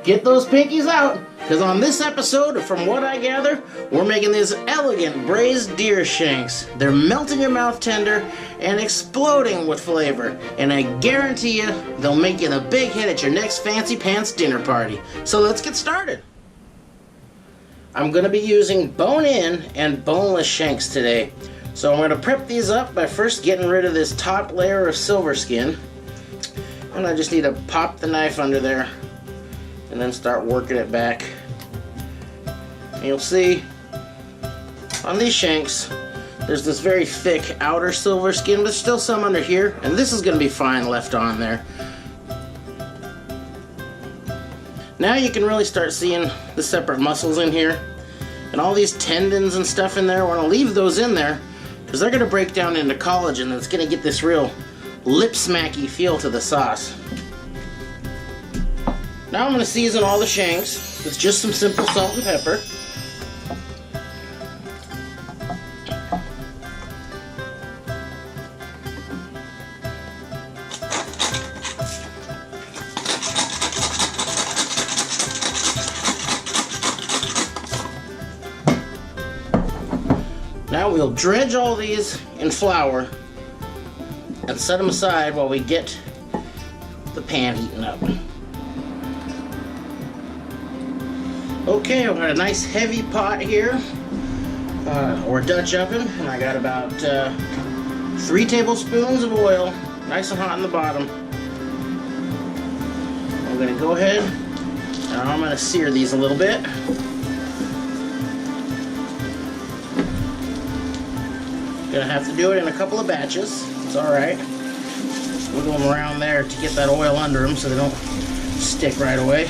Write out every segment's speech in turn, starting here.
Get those pinkies out, because on this episode, from what I gather, we're making these elegant braised deer shanks. They're melting your mouth tender and exploding with flavor, and I guarantee you they'll make it a big hit at your next fancy pants dinner party. So let's get started. I'm going to be using bone-in and boneless shanks today. So I'm going to prep these up by first getting rid of this top layer of silver skin. And I just need to pop the knife under there and then start working it back. And you'll see on these shanks there's this very thick outer silver skin, but still some under here, and this is going to be fine left on there. Now you can really start seeing the separate muscles in here and all these tendons and stuff in there. We're going to leave those in there because they're going to break down into collagen, and it's going to get this real lip smacky feel to the sauce. Now I'm going to season all the shanks with just some simple salt and pepper. Now we'll dredge all these in flour and set them aside while we get the pan heating up. Okay, I've got a nice heavy pot here, or Dutch oven, and I got about 3 tablespoons of oil, nice and hot in the bottom. I'm going to go ahead and I'm going to sear these a little bit. Gonna have to do it in a couple of batches. It's alright. Wiggle them around there to get that oil under them so they don't stick right away.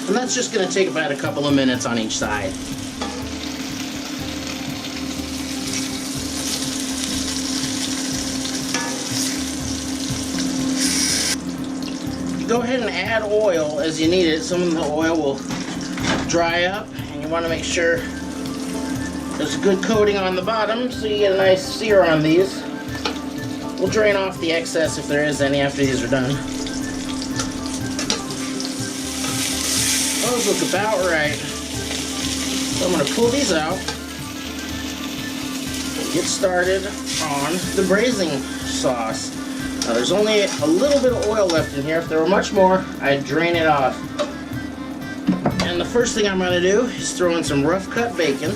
And that's just going to take about a couple of minutes on each side. Go ahead and add oil as you need it. Some of the oil will dry up, and you want to make sure there's a good coating on the bottom so you get a nice sear on these. We'll drain off the excess if there is any after these are done. Those look about right. So I'm going to pull these out, get started on the braising sauce. Now there's only a little bit of oil left in here. If there were much more, I'd drain it off. And the first thing I'm going to do is throw in some rough cut bacon.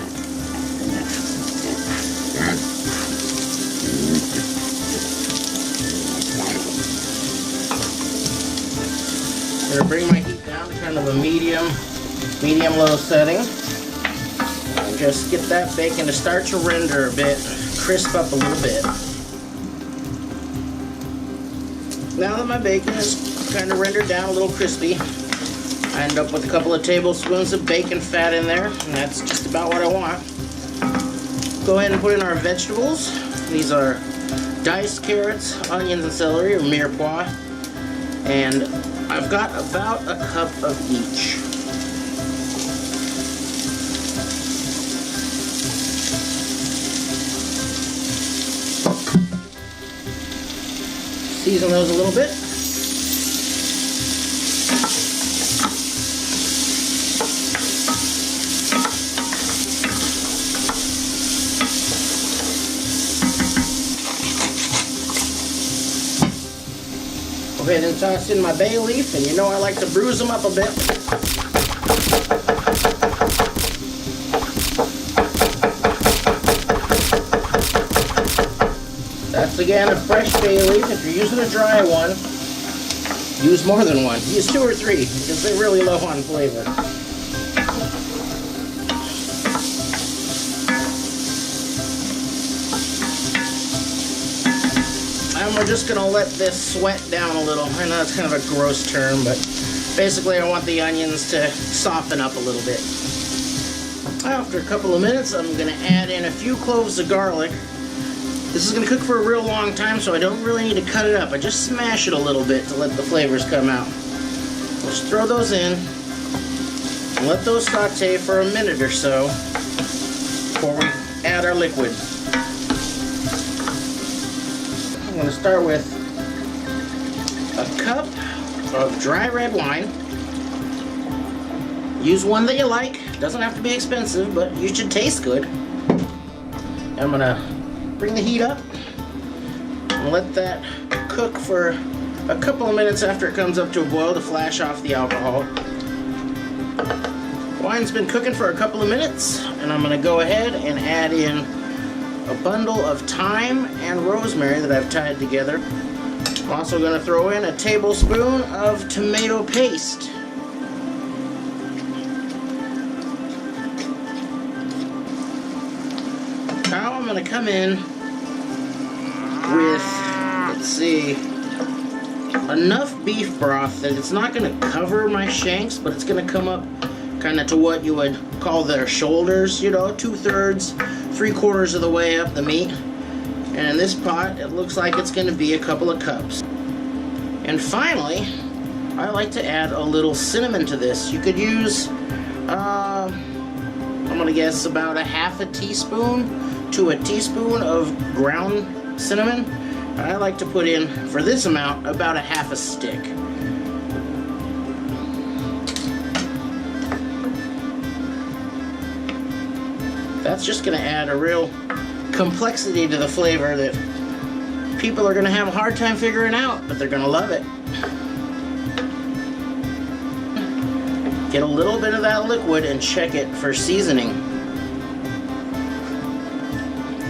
I'm going to bring my heat down to kind of a medium-low setting. And just get that bacon to start to render a bit, crisp up a little bit. Now that my bacon is kind of rendered down a little crispy, I end up with a couple of tablespoons of bacon fat in there, and that's just about what I want. Go ahead and put in our vegetables. These are diced carrots, onions, and celery, or mirepoix. And I've got about a cup of each. Season those a little bit. Okay, then toss in my bay leaf, and you know I like to bruise them up a bit. That's again a fresh bay leaf. If you're using a dry one, use more than one. Use 2 or 3 because they're really low on flavor. And we're just going to let this sweat down a little. I know that's kind of a gross term, but basically I want the onions to soften up a little bit. After a couple of minutes, I'm going to add in a few cloves of garlic. This is going to cook for a real long time, so I don't really need to cut it up. I just smash it a little bit to let the flavors come out. Just throw those in and let those saute for a minute or so before we add our liquid. I'm going to start with a cup of dry red wine. Use one that you like. Doesn't have to be expensive, but you should taste good. I'm gonna bring the heat up and let that cook for a couple of minutes after it comes up to a boil to flash off the alcohol. Wine's been cooking for a couple of minutes, and I'm gonna go ahead and add in a bundle of thyme and rosemary that I've tied together. I'm also gonna throw in a tablespoon of tomato paste. Now I'm going to come in with, let's see, enough beef broth that it's not going to cover my shanks, but it's going to come up kind of to what you would call their shoulders, you know, 2/3, 3/4 of the way up the meat. And in this pot, it looks like it's going to be a couple of cups. And finally, I like to add a little cinnamon to this. You could use, I'm going to guess about a half a teaspoon to a teaspoon of ground cinnamon. I like to put in, for this amount, about a half a stick. That's just going to add a real complexity to the flavor that people are going to have a hard time figuring out, but they're going to love it. Get a little bit of that liquid and check it for seasoning.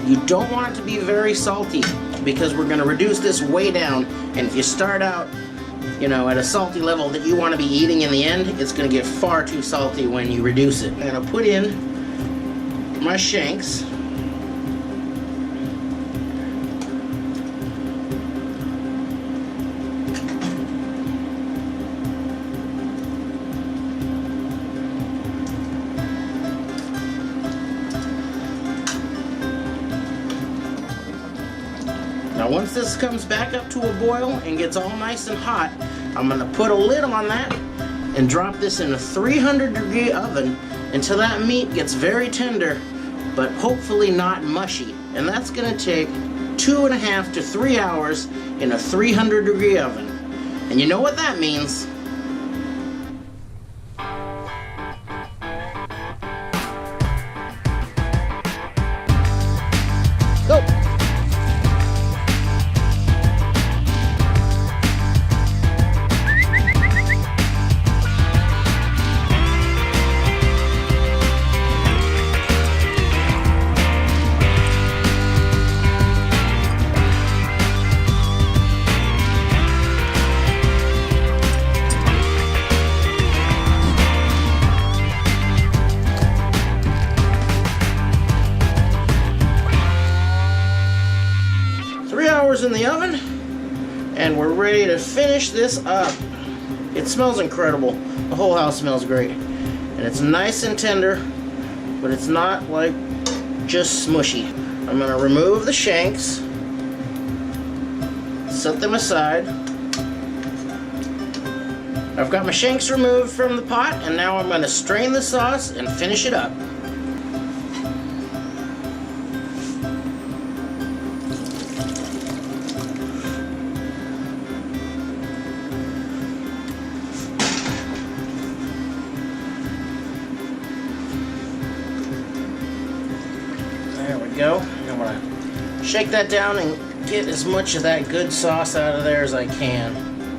You don't want it to be very salty because we're going to reduce this way down, and if you start out, you know, at a salty level that you want to be eating in the end, it's going to get far too salty when you reduce it. I'm going to put in my shanks. Now once this comes back up to a boil and gets all nice and hot, I'm going to put a lid on that and drop this in a 300-degree oven until that meat gets very tender, but hopefully not mushy. And that's going to take 2.5 to 3 hours in a 300-degree oven. And you know what that means? Go! 3 hours in the oven, and we're ready to finish this up. It smells incredible. The whole house smells great. And it's nice and tender, but it's not like just smushy. I'm going to remove the shanks, set them aside. I've got my shanks removed from the pot, and now I'm going to strain the sauce and finish it up. There we go. I'm going to shake that down and get as much of that good sauce out of there as I can.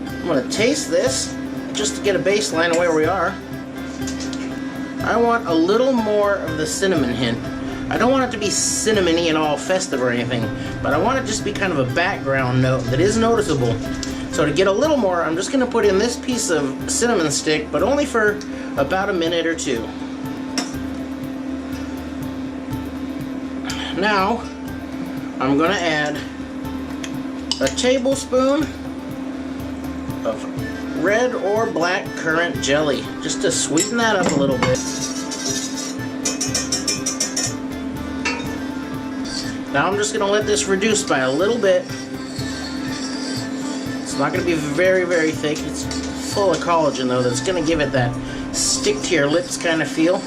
I'm going to taste this just to get a baseline of where we are. I want a little more of the cinnamon hint. I don't want it to be cinnamony and all festive or anything, but I want it to just be kind of a background note that is noticeable. So to get a little more, I'm just going to put in this piece of cinnamon stick, but only for about a minute or two. Now, I'm going to add a tablespoon of red or black currant jelly, just to sweeten that up a little bit. Now I'm just going to let this reduce by a little bit. It's not going to be very, very thick. It's full of collagen though, that's going to give it that stick to your lips kind of feel.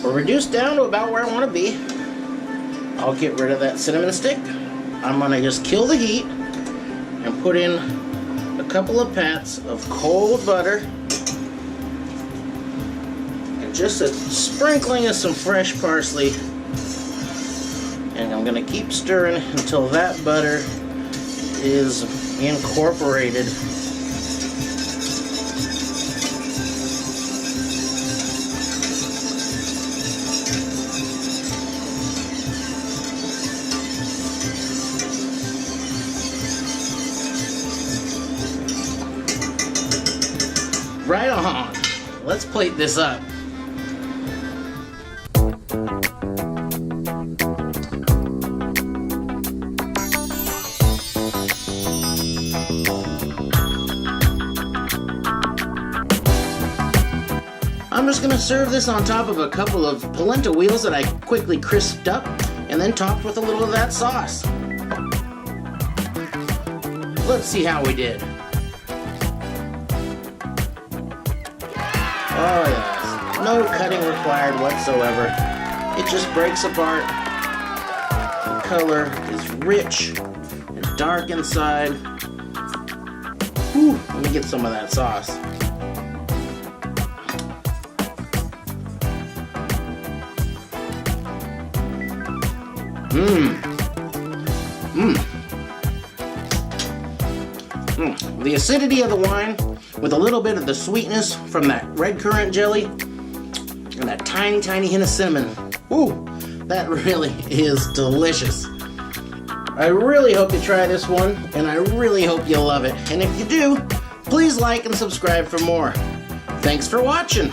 We're reduced down to about where I want to be. I'll get rid of that cinnamon stick. I'm going to just kill the heat. and put in a couple of pats of cold butter and just a sprinkling of some fresh parsley. And I'm going to keep stirring until that butter is incorporated. Right on. Let's plate this up. I'm just going to serve this on top of a couple of polenta wheels that I quickly crisped up and then topped with a little of that sauce. Let's see how we did. Oh yes, no cutting required whatsoever. It just breaks apart. The color is rich and dark inside. Whew, let me get some of that sauce. The acidity of the wine with a little bit of the sweetness from that red currant jelly and that tiny, tiny hint of cinnamon. Ooh, that really is delicious. I really hope you try this one, and I really hope you'll love it. And if you do, please like and subscribe for more. Thanks for watching.